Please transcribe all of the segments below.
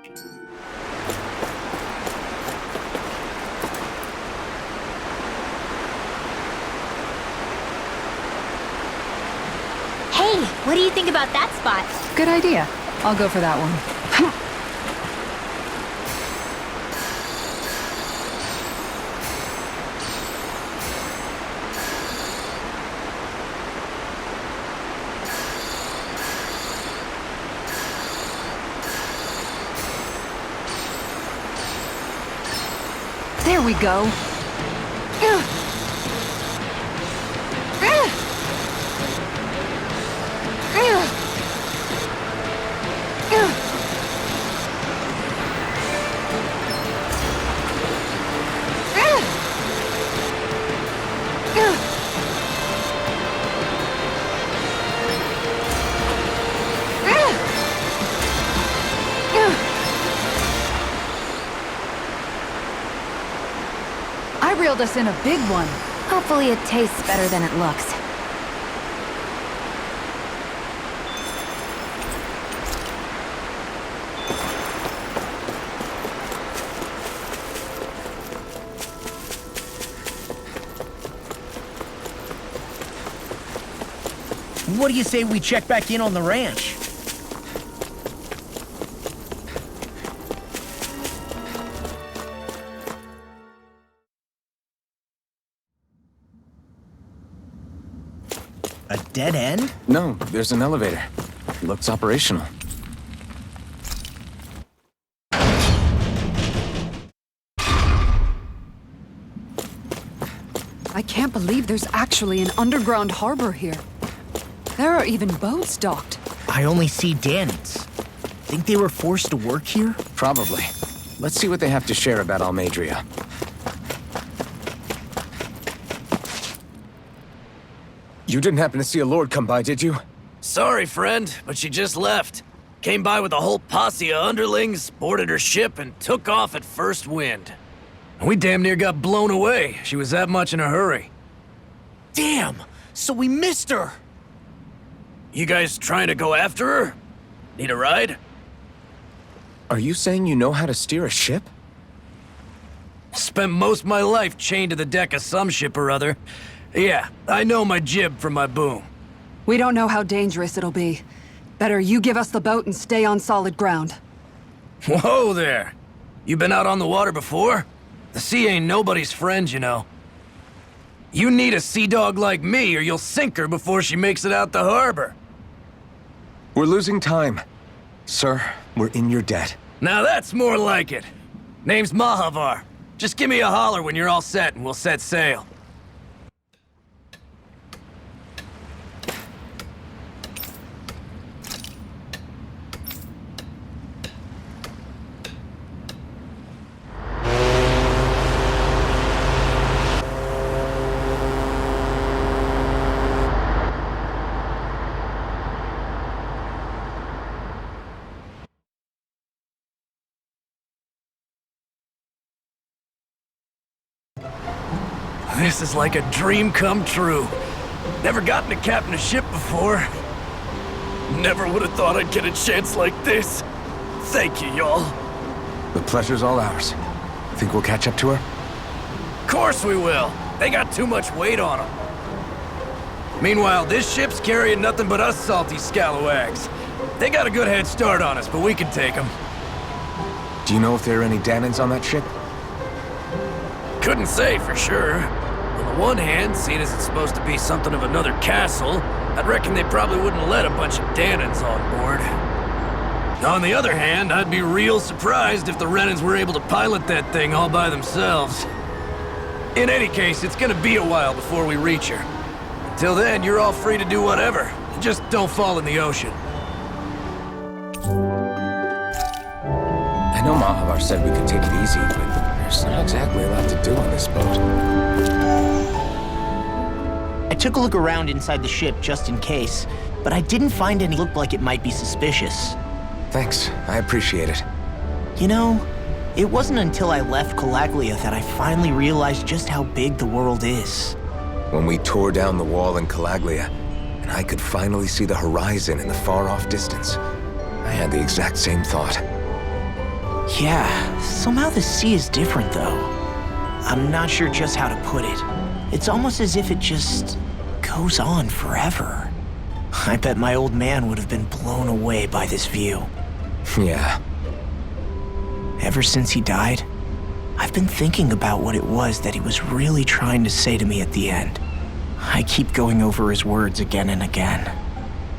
Hey, what do you think about that spot? Good idea. I'll go for that one. There we go. I reeled us in a big one. Hopefully it tastes better than it looks. What do you say we check back in on the ranch? A dead end? No, there's an elevator. Looks operational. I can't believe there's actually an underground harbor here. There are even boats docked. I only see Dannons. Think they were forced to work here? Probably. Let's see what they have to share about Almeidrea. You didn't happen to see a lord come by, did you? Sorry, friend, but she just left. Came by with a whole posse of underlings, boarded her ship, and took off at first wind. We damn near got blown away. She was that much in a hurry. Damn! So we missed her! You guys trying to go after her? Need a ride? Are you saying you know how to steer a ship? Spent most of my life chained to the deck of some ship or other. Yeah, I know my jib from my boom. We don't know how dangerous it'll be. Better you give us the boat and stay on solid ground. Whoa there! You been out on the water before? The sea ain't nobody's friend, you know. You need a sea dog like me or you'll sink her before she makes it out the harbor. We're losing time. Sir, we're in your debt. Now that's more like it. Name's Mahavar. Just give me a holler when you're all set and we'll set sail. This is like a dream come true. Never gotten to captain a ship before. Never would have thought I'd get a chance like this. Thank you, y'all. The pleasure's all ours. Think we'll catch up to her? Course we will. They got too much weight on them. Meanwhile, this ship's carrying nothing but us salty scalawags. They got a good head start on us, but we can take them. Do you know if there are any Dannons on that ship? Couldn't say for sure. On the one hand, seeing as it's supposed to be something of another castle, I'd reckon they probably wouldn't let a bunch of Dannons on board. On the other hand, I'd be real surprised if the Renans were able to pilot that thing all by themselves. In any case, it's gonna be a while before we reach her. Until then, you're all free to do whatever. Just don't fall in the ocean. I know Mahavar said we could take it easy, but there's not exactly a lot to do on this boat. I took a look around inside the ship just in case, but I didn't find any look like it might be suspicious. Thanks, I appreciate it. You know, it wasn't until I left Calaglia that I finally realized just how big the world is. When we tore down the wall in Calaglia, and I could finally see the horizon in the far-off distance, I had the exact same thought. Yeah, somehow the sea is different though. I'm not sure just how to put it. It's almost as if it just goes on forever. I bet my old man would have been blown away by this view. Yeah. Ever since he died, I've been thinking about what it was that he was really trying to say to me at the end. I keep going over his words again and again.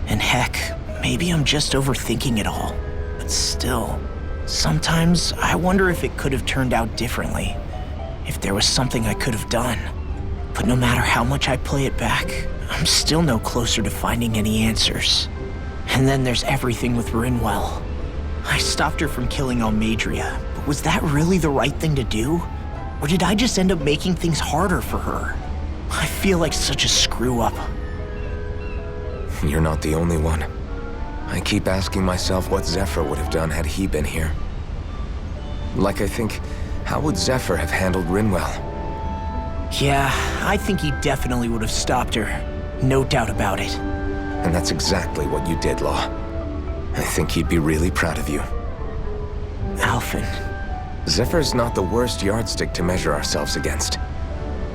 And heck, maybe I'm just overthinking it all. But still, sometimes I wonder if it could have turned out differently. If there was something I could have done. But no matter how much I play it back, I'm still no closer to finding any answers. And then there's everything with Rinwell. I stopped her from killing Almeidrea, but was that really the right thing to do? Or did I just end up making things harder for her? I feel like such a screw-up. You're not the only one. I keep asking myself what Zephyr would have done had he been here. Like I think, how would Zephyr have handled Rinwell? Yeah, I think he definitely would have stopped her. No doubt about it. And that's exactly what you did, Law. I think he'd be really proud of you. Alphen. Zephyr's not the worst yardstick to measure ourselves against.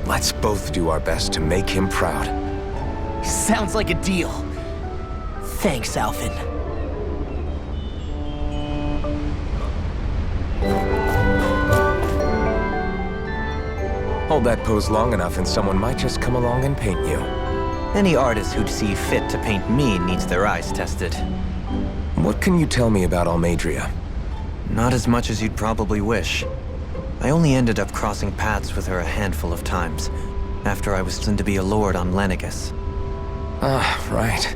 Let's both do our best to make him proud. Sounds like a deal. Thanks, Alphen. Hold that pose long enough and someone might just come along and paint you. Any artist who'd see fit to paint me needs their eyes tested. What can you tell me about Almeidrea? Not as much as you'd probably wish. I only ended up crossing paths with her a handful of times, after I was destined to be a lord on Lenegis. Ah, right.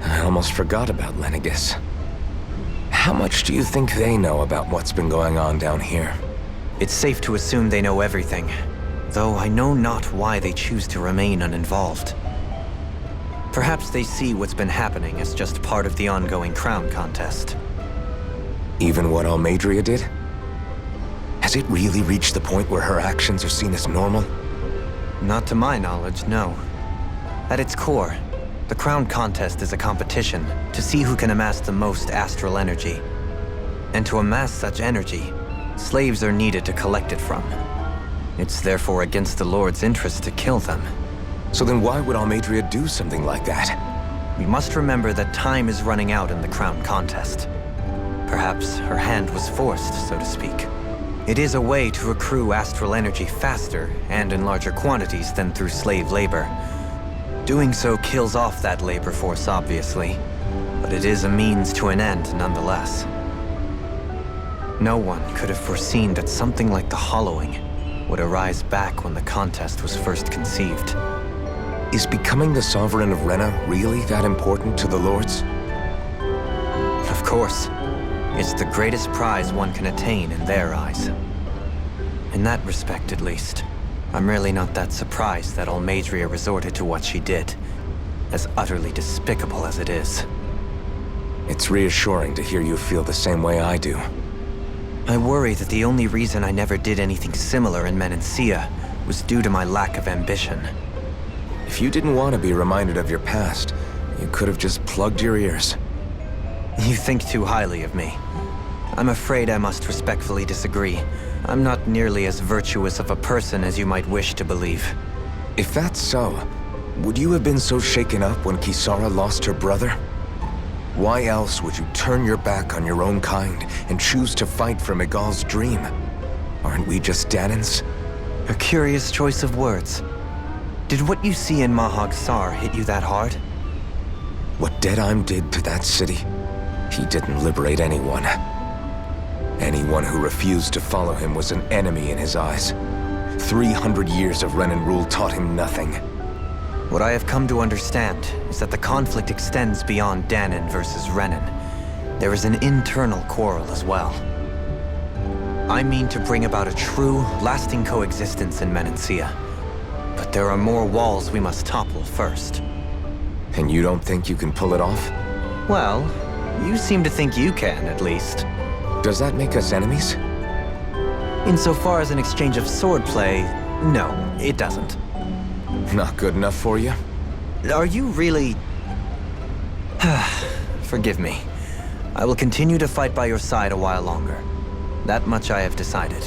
I almost forgot about Lenegis. How much do you think they know about what's been going on down here? It's safe to assume they know everything, though I know not why they choose to remain uninvolved. Perhaps they see what's been happening as just part of the ongoing crown contest. Even what Almeidrea did? Has it really reached the point where her actions are seen as normal? Not to my knowledge, no. At its core, the crown contest is a competition to see who can amass the most astral energy. And to amass such energy, slaves are needed to collect it from. It's therefore against the Lord's interest to kill them. So then why would Almeidrea do something like that? We must remember that time is running out in the crown contest. Perhaps her hand was forced, so to speak. It is a way to accrue astral energy faster and in larger quantities than through slave labor. Doing so kills off that labor force, obviously, but it is a means to an end nonetheless. No one could have foreseen that something like the Hollowing would arise back when the contest was first conceived. Is becoming the Sovereign of Rena really that important to the Lords? Of course. It's the greatest prize one can attain in their eyes. In that respect, at least, I'm really not that surprised that Almeidrea resorted to what she did, as utterly despicable as it is. It's reassuring to hear you feel the same way I do. I worry that the only reason I never did anything similar in Menancia was due to my lack of ambition. If you didn't want to be reminded of your past, you could have just plugged your ears. You think too highly of me. I'm afraid I must respectfully disagree. I'm not nearly as virtuous of a person as you might wish to believe. If that's so, would you have been so shaken up when Kisara lost her brother? Why else would you turn your back on your own kind and choose to fight for Miguel's dream? Aren't we just Danans? A curious choice of words. Did what you see in Mahag Sar hit you that hard? What Deadheim did to that city, he didn't liberate anyone. Anyone who refused to follow him was an enemy in his eyes. 300 years of Renan rule taught him nothing. What I have come to understand is that the conflict extends beyond Danan versus Renan. There is an internal quarrel as well. I mean to bring about a true, lasting coexistence in Menancia. But there are more walls we must topple first. And you don't think you can pull it off? Well, you seem to think you can, at least. Does that make us enemies? Insofar as an exchange of swordplay, no, it doesn't. Not good enough for you? Are you really... Forgive me. I will continue to fight by your side a while longer. That much I have decided.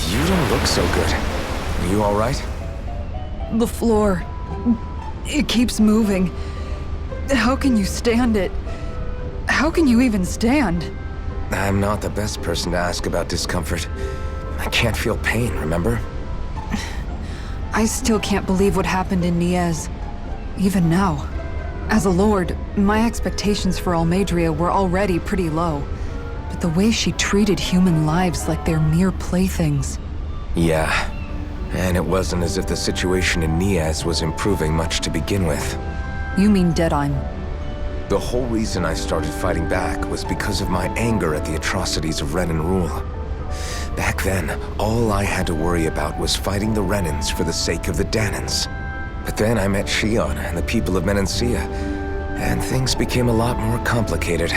You don't look so good. Are you all right? The floor. It keeps moving. How can you stand it? How can you even stand? I'm not the best person to ask about discomfort. I can't feel pain, remember? I still can't believe what happened in Niez. Even now. As a lord, my expectations for Almeidrea were already pretty low. But the way she treated human lives like they're mere playthings. Yeah. And it wasn't as if the situation in Niez was improving much to begin with. You mean Deadheim? The whole reason I started fighting back was because of my anger at the atrocities of Renan rule. Back then, all I had to worry about was fighting the Renans for the sake of the Danans. But then I met Shion and the people of Menancia, and things became a lot more complicated.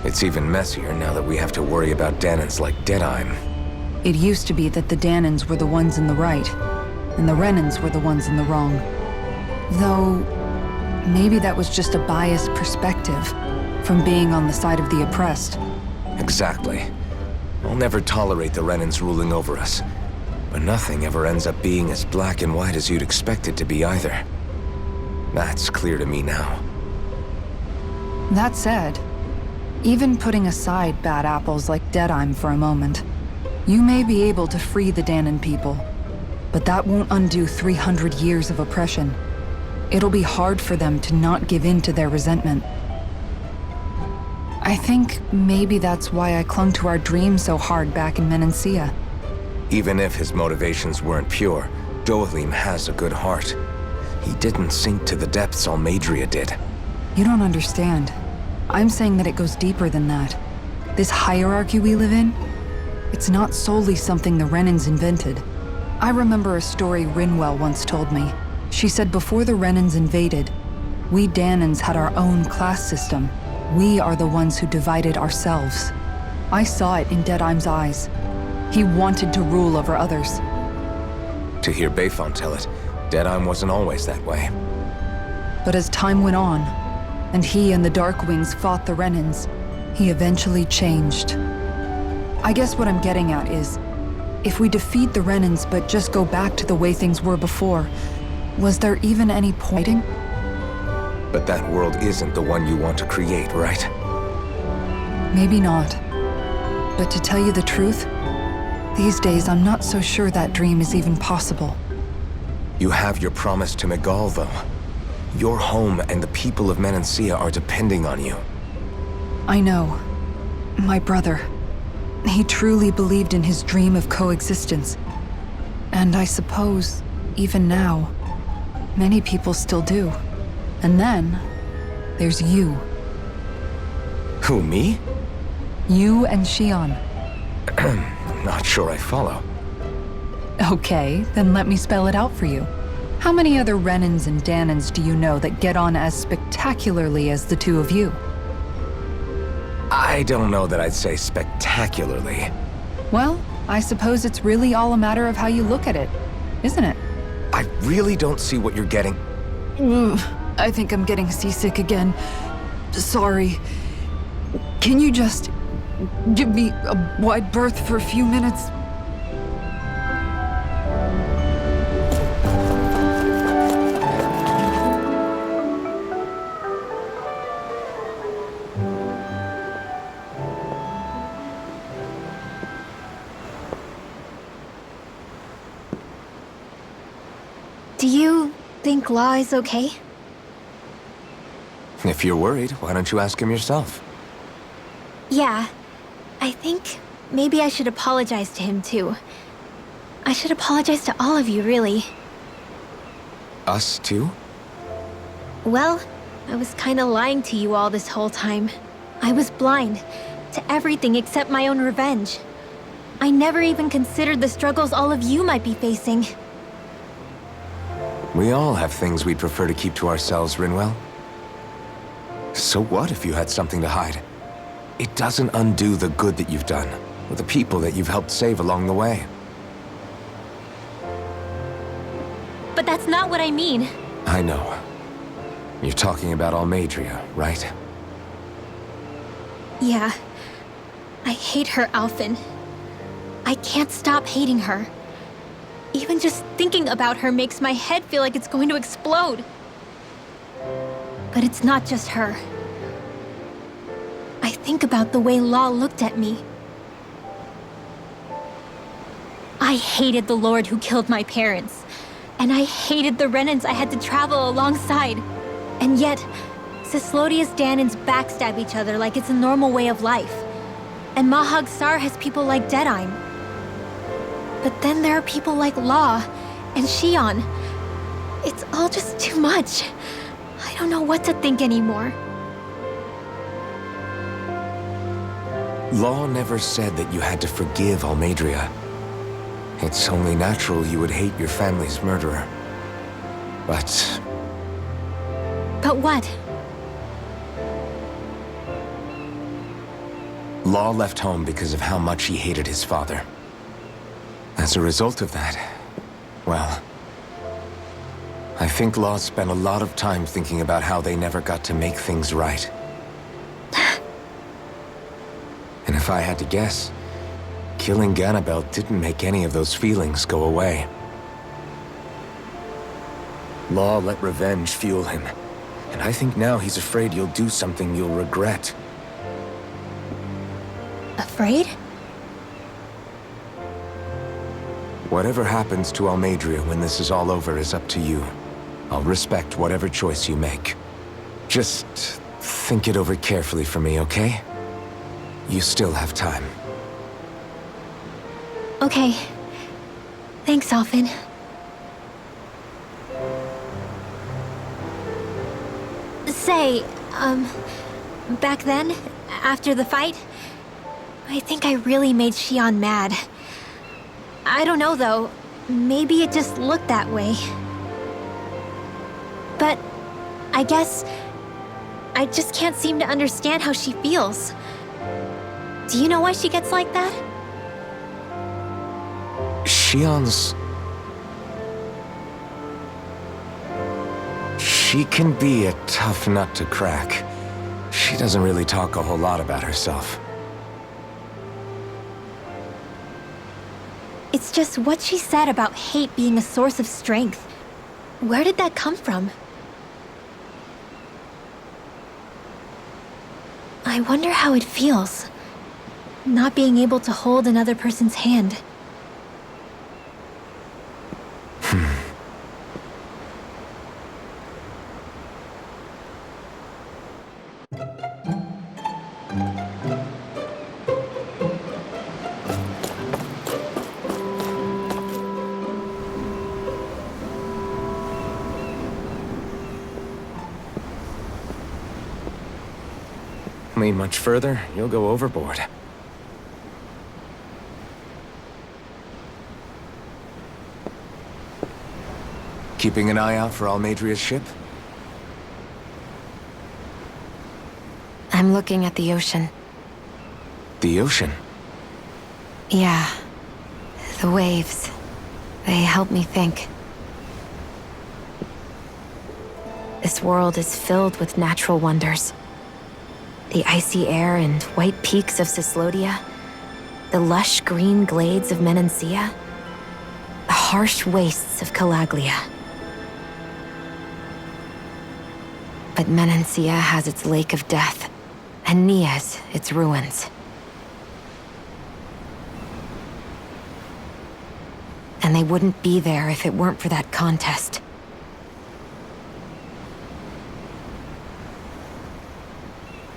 It's even messier now that we have to worry about Danans like Deadheim. It used to be that the Danans were the ones in the right, and the Renans were the ones in the wrong. Though, maybe that was just a biased perspective from being on the side of the oppressed. Exactly. I'll never tolerate the Renans ruling over us. But nothing ever ends up being as black and white as you'd expect it to be either. That's clear to me now. That said, even putting aside bad apples like Deadheim for a moment, you may be able to free the Danan people, but that won't undo 300 years of oppression. It'll be hard for them to not give in to their resentment. I think maybe that's why I clung to our dream so hard back in Menancia. Even if his motivations weren't pure, Dohalim has a good heart. He didn't sink to the depths Almeidrea did. You don't understand. I'm saying that it goes deeper than that. This hierarchy we live in, it's not solely something the Renans invented. I remember a story Rinwell once told me. She said before the Renans invaded, we Danans had our own class system. We are the ones who divided ourselves. I saw it in Deadheim's eyes. He wanted to rule over others. To hear Bayfon tell it, Deadheim wasn't always that way. But as time went on, and he and the Darkwings fought the Renans, he eventually changed. I guess what I'm getting at is, if we defeat the Renans but just go back to the way things were before, was there even any pointing? But that world isn't the one you want to create, right? Maybe not. But to tell you the truth, these days I'm not so sure that dream is even possible. You have your promise to Megal, though. Your home and the people of Menancia are depending on you. I know. My brother. He truly believed in his dream of coexistence. And I suppose, even now, many people still do. And then, there's you. Who, me? You and Shion. Not sure I follow. Okay, then let me spell it out for you. How many other Renans and Danans do you know that get on as spectacularly as the two of you? I don't know that I'd say spectacularly. Well, I suppose it's really all a matter of how you look at it, isn't it? I really don't see what you're getting. Ugh, I think I'm getting seasick again. Sorry. Can you just give me a wide berth for a few minutes? Do you think Law is okay? If you're worried, why don't you ask him yourself? Yeah. I think maybe I should apologize to him too. I should apologize to all of you, really. Us too? Well, I was kinda lying to you all this whole time. I was blind to everything except my own revenge. I never even considered the struggles all of you might be facing. We all have things we'd prefer to keep to ourselves, Rinwell. So what if you had something to hide? It doesn't undo the good that you've done, or the people that you've helped save along the way. not what I mean. I know. You're talking about Almeidrea, right? Yeah. I hate her, Alphen. I can't stop hating her. Even just thinking about her makes my head feel like it's going to explode. But it's not just her. I think about the way Law looked at me. I hated the Lord who killed my parents. And I hated the Renans I had to travel alongside. And yet, Cyslodia's Danans backstab each other like it's a normal way of life. And Mahag Sar has people like Deadeye. But then there are people like Law and Shion. It's all just too much. I don't know what to think anymore. Law never said that you had to forgive Almeidrea. It's only natural you would hate your family's murderer. But But what? Law left home because of how much he hated his father. As a result of that, well, I think Law spent a lot of time thinking about how they never got to make things right. And if I had to guess, killing Ganabel didn't make any of those feelings go away. Law let revenge fuel him, and I think now he's afraid you'll do something you'll regret. Afraid? Whatever happens to Almeidrea when this is all over is up to you. I'll respect whatever choice you make. Just think it over carefully for me, okay? You still have time. Okay. Thanks, Alphen. Say, back then, after the fight, I think I really made Shion mad. I don't know, though. Maybe it just looked that way. But I guess I just can't seem to understand how she feels. Do you know why she gets like that? Shion's... She can be a tough nut to crack. She doesn't really talk a whole lot about herself. It's just what she said about hate being a source of strength. Where did that come from? I wonder how it feels, not being able to hold another person's hand. Lean much further, you'll go overboard. Keeping an eye out for Almeidrea's ship? I'm looking at the ocean. The ocean? Yeah. The waves. They help me think. This world is filled with natural wonders. The icy air and white peaks of Cyslodia, the lush green glades of Menancia, the harsh wastes of Calaglia. But Menancia has its lake of death, and Nias its ruins. And they wouldn't be there if it weren't for that contest.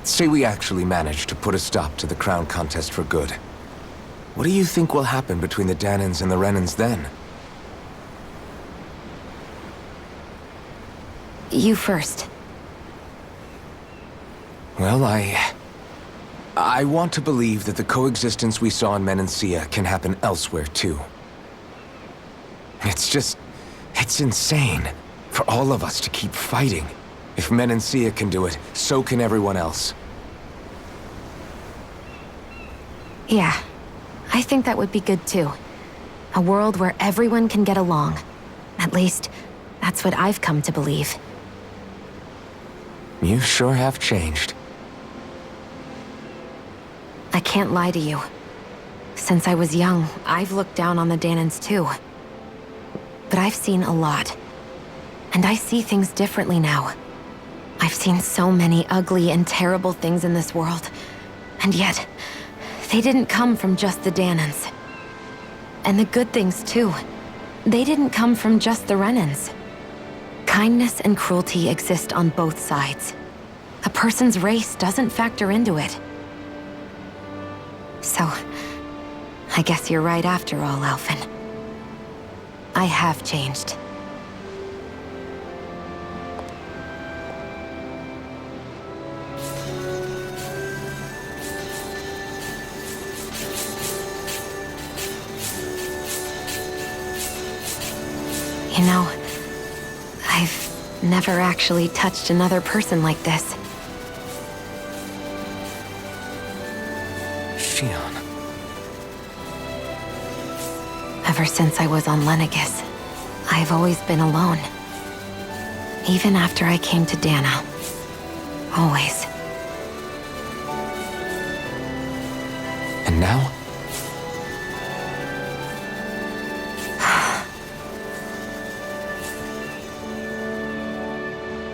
Say we actually managed to put a stop to the crown contest for good. What do you think will happen between the Danans and the Renans then? You first. Well, I want to believe that the coexistence we saw in Menancia can happen elsewhere, too. It's insane for all of us to keep fighting. If Menancia can do it, so can everyone else. Yeah, I think that would be good too. A world where everyone can get along. At least, That's what I've come to believe. You sure have changed. I can't lie to you. Since I was young, I've looked down on the Danans too. But I've seen a lot. And I see things differently now. I've seen so many ugly and terrible things in this world. And yet, they didn't come from just the Danans. And the good things too. They didn't come from just the Renans. Kindness and cruelty exist on both sides. A person's race doesn't factor into it. So, I guess you're right after all, Alphen. I have changed. You know, I've never actually touched another person like this. Shion. Ever since I was on Lenegis, I've always been alone. Even after I came to Dana. Always. And now?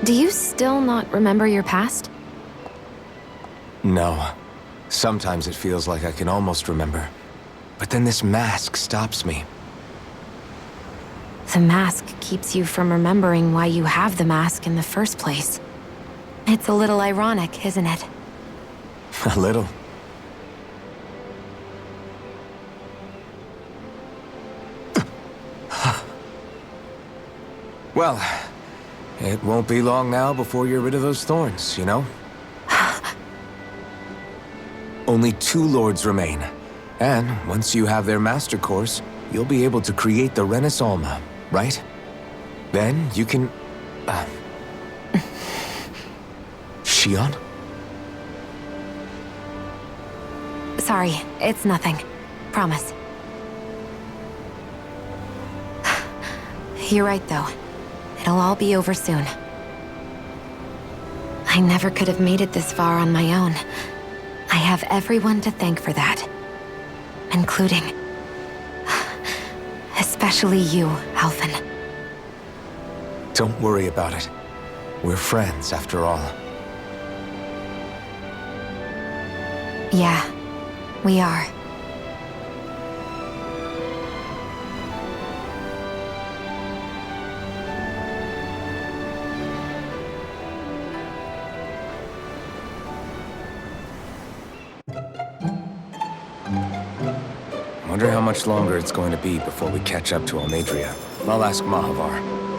Do you still not remember your past? No. Sometimes it feels like I can almost remember. But then this mask stops me. The mask keeps you from remembering why you have the mask in the first place. It's a little ironic, isn't it? A little. Well, it won't be long now before you're rid of those thorns, you know? Only 2 lords remain. And once you have their master course, you'll be able to create the Renis Alma, right? Then you can... Shion? Sorry, it's nothing. Promise. You're right, though. It'll all be over soon. I never could have made it this far on my own. I have everyone to thank for that. Including... especially you, Alphen. Don't worry about it. We're friends, after all. Yeah, we are. Wonder how much longer it's going to be before we catch up to Almeidrea. I'll ask Mahavar.